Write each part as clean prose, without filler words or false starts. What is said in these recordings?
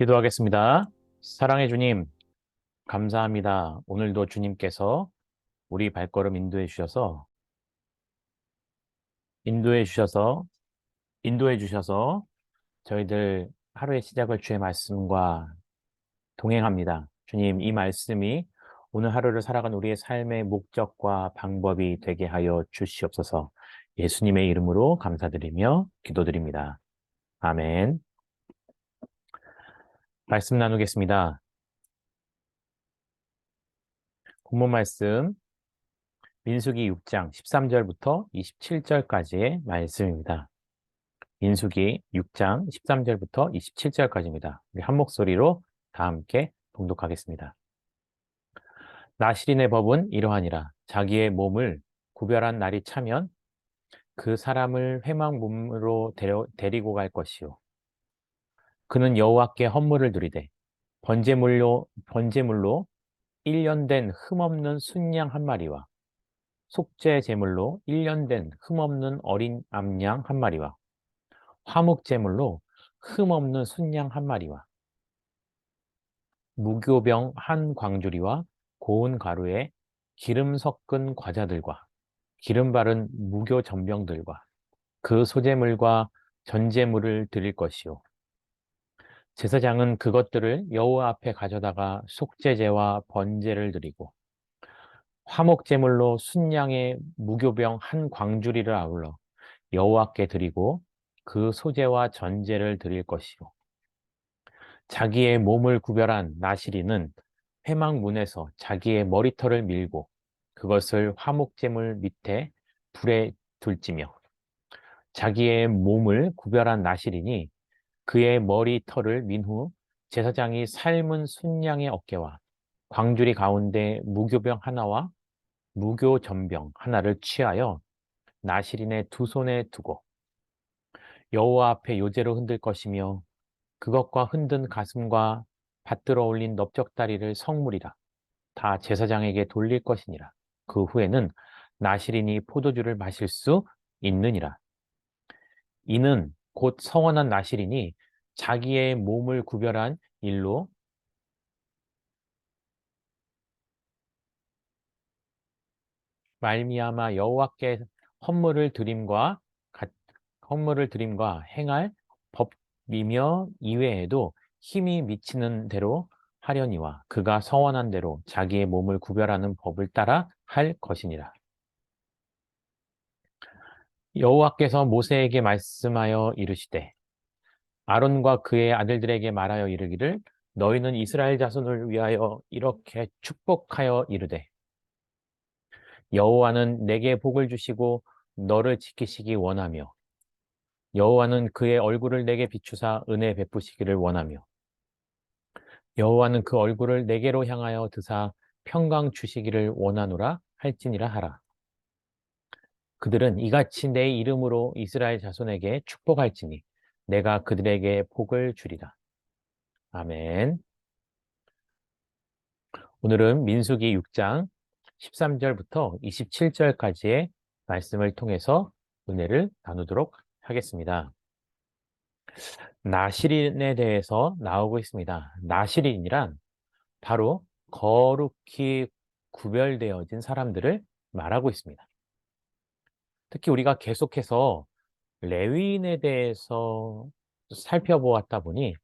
기도하겠습니다. 사랑해 주님, 감사합니다. 오늘도 주님께서 우리 발걸음 인도해 주셔서, 인도해 주셔서 저희들 하루의 시작을 주의 말씀과 동행합니다. 주님, 이 말씀이 오늘 하루를 살아간 우리의 삶의 목적과 방법이 되게 하여 주시옵소서. 예수님의 이름으로 감사드리며 기도드립니다. 아멘. 말씀 나누겠습니다. 본문 말씀 민수기 6장 13절부터 27절까지의 말씀입니다. 민수기 6장 13절부터 27절까지입니다. 우리 한 목소리로 다 함께 봉독하겠습니다. 나실인의 법은 이러하니라. 자기의 몸을 구별한 날이 차면 그 사람을 회막 문으로 데리고 갈 것이요. 그는 여호와께 헌물을 드리되 번제물로 1년 된 흠없는 순양 한 마리와 속죄 제물로 1년 된 흠없는 어린 암양 한 마리와 화목 제물로 흠없는 순양 한 마리와 무교병 한 광주리와 고운 가루에 기름 섞은 과자들과 기름 바른 무교 전병들과 그 소제물과 전제물을 드릴 것이요. 제사장은 그것들을 여호와 앞에 가져다가 속죄제와 번제를 드리고 화목제물로 순양의 무교병 한 광주리를 아울러 여호와께 드리고 그 소제와 전제를 드릴 것이요. 자기의 몸을 구별한 나시리는 회막문에서 자기의 머리털을 밀고 그것을 화목제물 밑에 불에 둘지며 자기의 몸을 구별한 나시린이 그의 머리털을 민 후 제사장이 삶은 순양의 어깨와 광주리 가운데 무교병 하나와 무교전병 하나를 취하여 나시린의 두 손에 두고 여호와 앞에 요제로 흔들 것이며 그것과 흔든 가슴과 받들어 올린 넓적다리를 성물이라 다 제사장에게 돌릴 것이니라. 그 후에는 나시린이 포도주를 마실 수 있느니라. 이는 곧 성원한 나시린이 자기의 몸을 구별한 일로 말미암아 여호와께 헌물을 드림과 같- 헌물을 드림과 행할 법이며 이외에도 힘이 미치는 대로 하려니와 그가 서원한 대로 자기의 몸을 구별하는 법을 따라 할 것이니라. 여호와께서 모세에게 말씀하여 이르시되 아론과 그의 아들들에게 말하여 이르기를 너희는 이스라엘 자손을 위하여 이렇게 축복하여 이르되 여호와는 내게 복을 주시고 너를 지키시기 원하며 여호와는 그의 얼굴을 내게 비추사 은혜 베푸시기를 원하며 여호와는 그 얼굴을 내게로 향하여 드사 평강 주시기를 원하노라 할지니라 하라. 그들은 이같이 내 이름으로 이스라엘 자손에게 축복할지니 내가 그들에게 복을 주리라. 아멘. 오늘은 민수기 6장 13절부터 27절까지의 말씀을 통해서 은혜를 나누도록 하겠습니다. 나시린에 대해서 나오고 있습니다. 나시린이란 바로 거룩히 구별되어진 사람들을 말하고 있습니다. 특히 우리가 계속해서 레위인에 대해서 살펴보았다 보니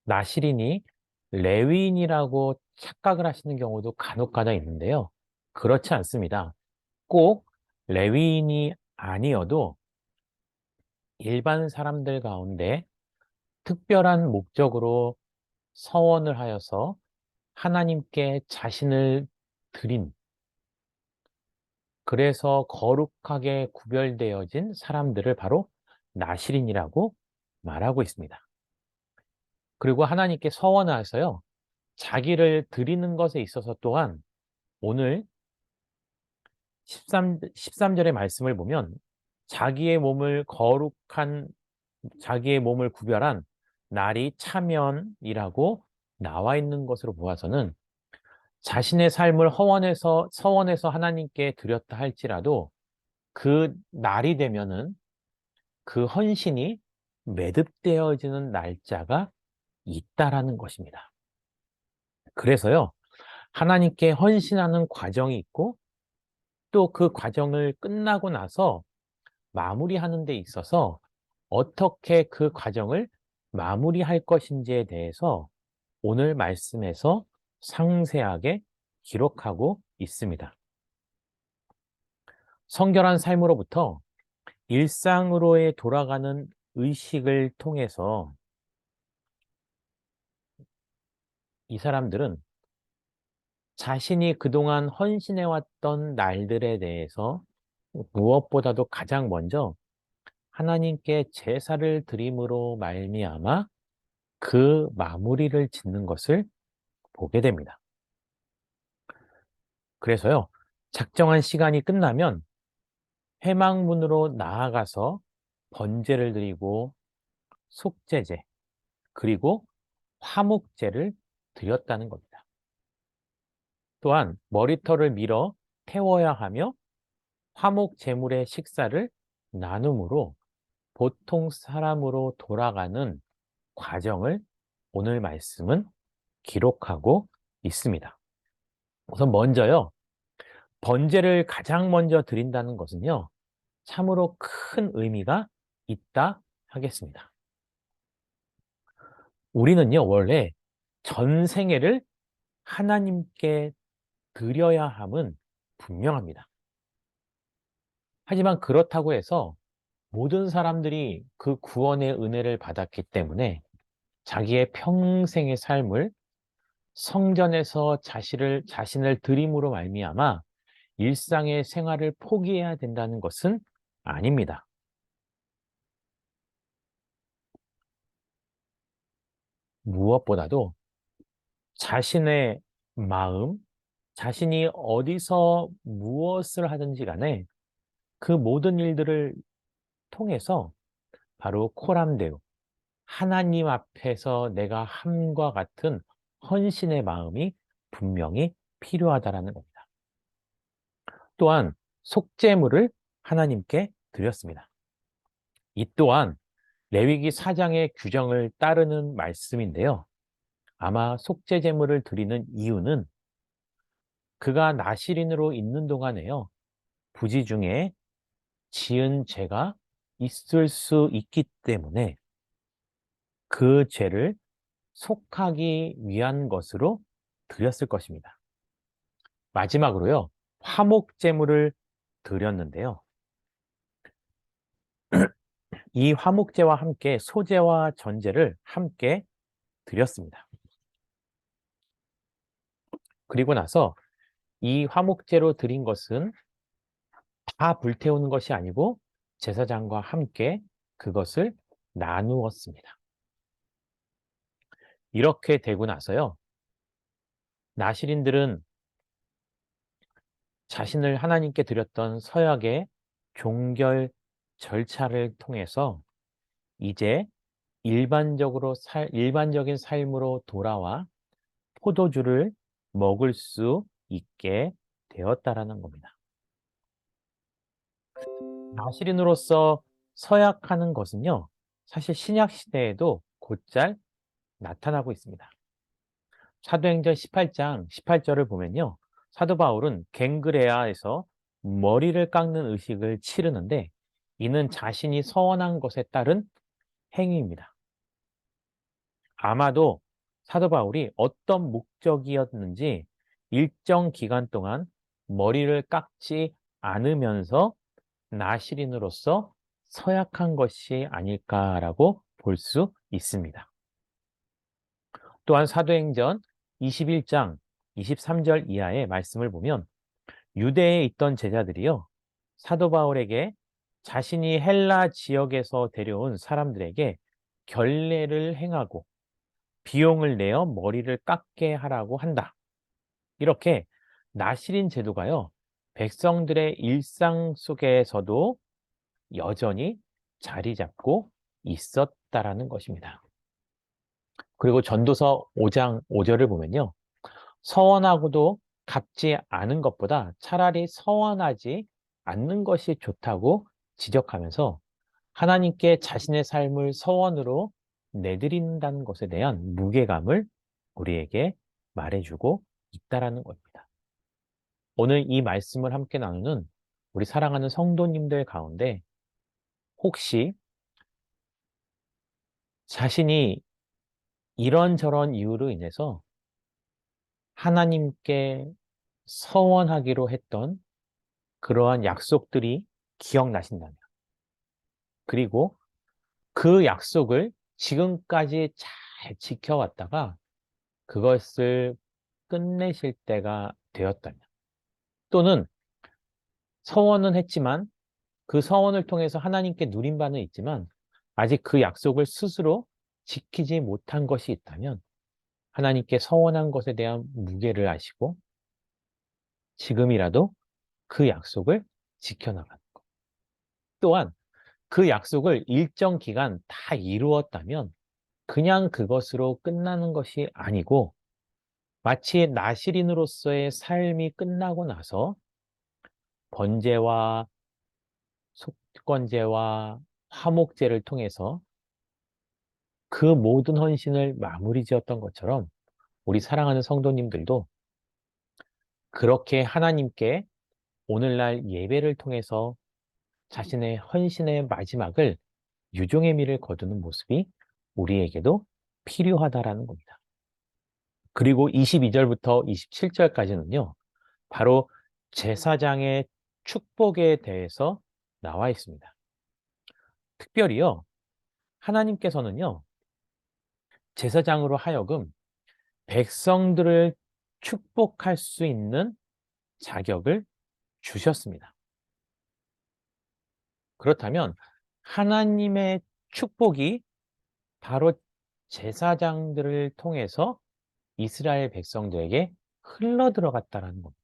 나시린이 레위인이라고 착각을 하시는 경우도 간혹가다 있는데요. 그렇지 않습니다. 꼭 레위인이 아니어도 일반 사람들 가운데 특별한 목적으로 서원을 하여서 하나님께 자신을 드린, 그래서 거룩하게 구별되어진 사람들을 바로 나실인이라고 말하고 있습니다. 그리고 하나님께 서원하여서요, 자기를 드리는 것에 있어서 또한 오늘 13절의 말씀을 보면 자기의 몸을 거룩한, 자기의 몸을 구별한 날이 차면이라고 나와 있는 것으로 보아서는 자신의 삶을 서원해서 하나님께 드렸다 할지라도 그 날이 되면은 그 헌신이 매듭되어지는 날짜가 있다라는 것입니다. 그래서요, 하나님께 헌신하는 과정이 있고 또 그 과정을 끝나고 나서 마무리하는 데 있어서 어떻게 그 과정을 마무리할 것인지에 대해서 오늘 말씀에서 상세하게 기록하고 있습니다. 성결한 삶으로부터 일상으로의 돌아가는 의식을 통해서 이 사람들은 자신이 그동안 헌신해왔던 날들에 대해서 무엇보다도 가장 먼저 하나님께 제사를 드림으로 말미암아 그 마무리를 짓는 것을 보게 됩니다. 그래서요, 작정한 시간이 끝나면 회막문으로 나아가서 번제를 드리고 속죄제 그리고 화목제를 드렸다는 겁니다. 또한 머리털을 밀어 태워야 하며 화목 제물의 식사를 나눔으로 보통 사람으로 돌아가는 과정을 오늘 말씀은 기록하고 있습니다. 우선 먼저요, 번제를 가장 먼저 드린다는 것은요, 참으로 큰 의미가 있다 하겠습니다. 우리는요, 원래 전생애를 하나님께 드려야 함은 분명합니다. 하지만 그렇다고 해서 모든 사람들이 그 구원의 은혜를 받았기 때문에 자기의 평생의 삶을 성전에서 자신을 드림으로 말미암아 일상의 생활을 포기해야 된다는 것은 아닙니다. 무엇보다도 자신의 마음, 자신이 어디서 무엇을 하든지 간에 그 모든 일들을 통해서 바로 코람데오, 하나님 앞에서 내가 함과 같은 헌신의 마음이 분명히 필요하다라는 겁니다. 또한 속죄물을 하나님께 드렸습니다. 이 또한 레위기 4장의 규정을 따르는 말씀인데요. 아마 속죄제물을 드리는 이유는 그가 나실인으로 있는 동안에요, 부지 중에 지은 죄가 있을 수 있기 때문에 그 죄를 속하기 위한 것으로 드렸을 것입니다. 마지막으로요, 화목제물을 드렸는데요. 이 화목제와 함께 소제와 전제를 함께 드렸습니다. 그리고 나서 이 화목제로 드린 것은 다 불태우는 것이 아니고 제사장과 함께 그것을 나누었습니다. 이렇게 되고 나서요, 나실인들은 자신을 하나님께 드렸던 서약의 종결 절차를 통해서 이제 일반적인 삶으로 돌아와 포도주를 먹을 수 있게 되었다라는 겁니다. 나실인으로서 서약하는 것은요, 사실 신약 시대에도 곧잘 나타나고 있습니다. 사도행전 18장 18절을 보면요, 사도 바울은 갱그레아에서 머리를 깎는 의식을 치르는데 이는 자신이 서원한 것에 따른 행위입니다. 아마도 사도 바울이 어떤 목적이었는지 일정 기간 동안 머리를 깎지 않으면서 나실인으로서 서약한 것이 아닐까라고 볼 수 있습니다. 또한 사도행전 21장 23절 이하의 말씀을 보면 유대에 있던 제자들이요, 사도 바울에게 자신이 헬라 지역에서 데려온 사람들에게 결례를 행하고 비용을 내어 머리를 깎게 하라고 한다. 이렇게 나실인 제도가요, 백성들의 일상 속에서도 여전히 자리 잡고 있었다라는 것입니다. 그리고 전도서 5장 5절을 보면요, 서원하고도 갚지 않은 것보다 차라리 서원하지 않는 것이 좋다고 지적하면서 하나님께 자신의 삶을 서원으로 내드린다는 것에 대한 무게감을 우리에게 말해주고 있다라는 겁니다. 오늘 이 말씀을 함께 나누는 우리 사랑하는 성도님들 가운데 혹시 자신이 이런저런 이유로 인해서 하나님께 서원하기로 했던 그러한 약속들이 기억나신다면, 그리고 그 약속을 지금까지 잘 지켜왔다가 그것을 끝내실 때가 되었다면, 또는 서원은 했지만 그 서원을 통해서 하나님께 누린 바는 있지만 아직 그 약속을 스스로 지키지 못한 것이 있다면 하나님께 서원한 것에 대한 무게를 아시고 지금이라도 그 약속을 지켜나가는 것. 또한 그 약속을 일정 기간 다 이루었다면 그냥 그것으로 끝나는 것이 아니고 마치 나실인으로서의 삶이 끝나고 나서 번제와 속건제와 화목제를 통해서 그 모든 헌신을 마무리 지었던 것처럼 우리 사랑하는 성도님들도 그렇게 하나님께 오늘날 예배를 통해서 자신의 헌신의 마지막을 유종의 미를 거두는 모습이 우리에게도 필요하다라는 겁니다. 그리고 22절부터 27절까지는요, 바로 제사장의 축복에 대해서 나와 있습니다. 특별히요, 하나님께서는요, 제사장으로 하여금 백성들을 축복할 수 있는 자격을 주셨습니다. 그렇다면 하나님의 축복이 바로 제사장들을 통해서 이스라엘 백성들에게 흘러 들어갔다는 겁니다.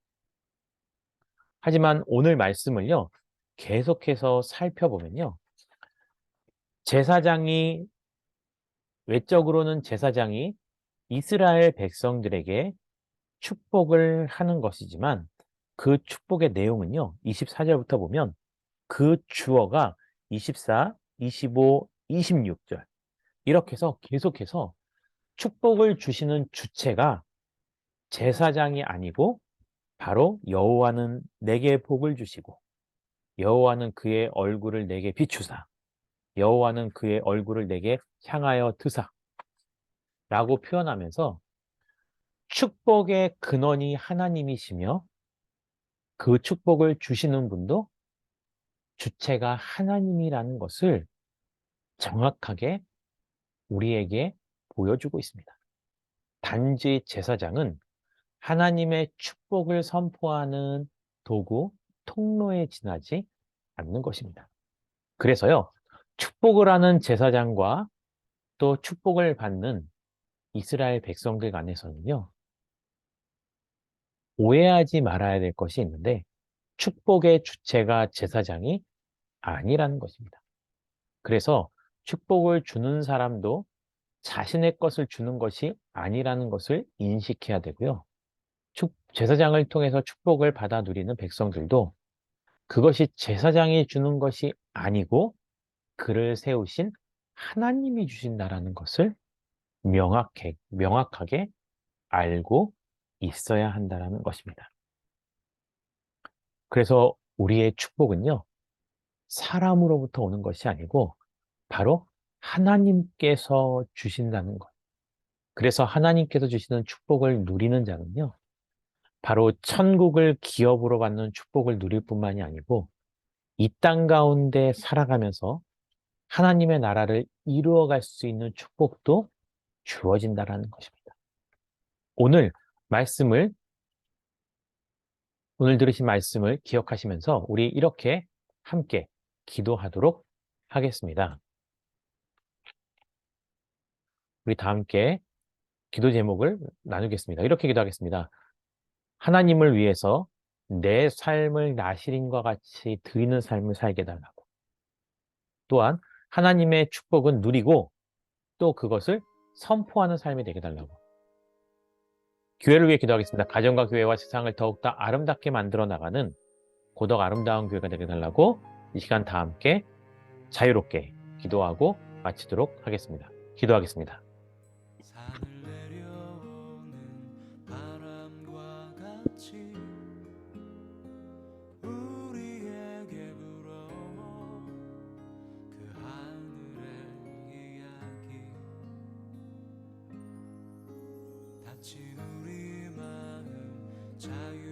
하지만 오늘 말씀을요, 계속해서 살펴보면요, 제사장이, 외적으로는 제사장이 이스라엘 백성들에게 축복을 하는 것이지만 그 축복의 내용은요, 24절부터 보면 그 주어가 24, 25, 26절 이렇게 해서 계속해서 축복을 주시는 주체가 제사장이 아니고 바로 여호와는 내게 복을 주시고 여호와는 그의 얼굴을 내게 비추사 여호와는 그의 얼굴을 내게 향하여 드사 라고 표현하면서 축복의 근원이 하나님이시며 그 축복을 주시는 분도 주체가 하나님이라는 것을 정확하게 우리에게 보여주고 있습니다. 단지 제사장은 하나님의 축복을 선포하는 도구, 통로에 지나지 않는 것입니다. 그래서요, 축복을 하는 제사장과 또 축복을 받는 이스라엘 백성들 간에서는요, 오해하지 말아야 될 것이 있는데, 축복의 주체가 제사장이 아니라는 것입니다. 그래서 축복을 주는 사람도 자신의 것을 주는 것이 아니라는 것을 인식해야 되고요. 제사장을 통해서 축복을 받아 누리는 백성들도 그것이 제사장이 주는 것이 아니고 그를 세우신 하나님이 주신다라는 것을 명확하게 알고 있어야 한다는 것입니다. 그래서 우리의 축복은요, 사람으로부터 오는 것이 아니고 바로 하나님께서 주신다는 것. 그래서 하나님께서 주시는 축복을 누리는 자는요, 바로 천국을 기업으로 받는 축복을 누릴 뿐만이 아니고 이 땅 가운데 살아가면서 하나님의 나라를 이루어갈 수 있는 축복도 주어진다라는 것입니다. 오늘 말씀을, 오늘 들으신 말씀을 기억하시면서 우리 이렇게 함께 기도하도록 하겠습니다. 우리 다 함께 기도 제목을 나누겠습니다. 이렇게 기도하겠습니다. 하나님을 위해서 내 삶을 나실인과 같이 드리는 삶을 살게 달라고. 또한 하나님의 축복은 누리고 또 그것을 선포하는 삶이 되게 달라고. 교회를 위해 기도하겠습니다. 가정과 교회와 세상을 더욱더 아름답게 만들어 나가는 고덕 아름다운 교회가 되게 달라고 이 시간 다 함께 자유롭게 기도하고 마치도록 하겠습니다. 기도하겠습니다. 산을 내려오는 바람과 같이 우리에게 불어온 그 하늘의 이야기, 다친 우리 마음 자유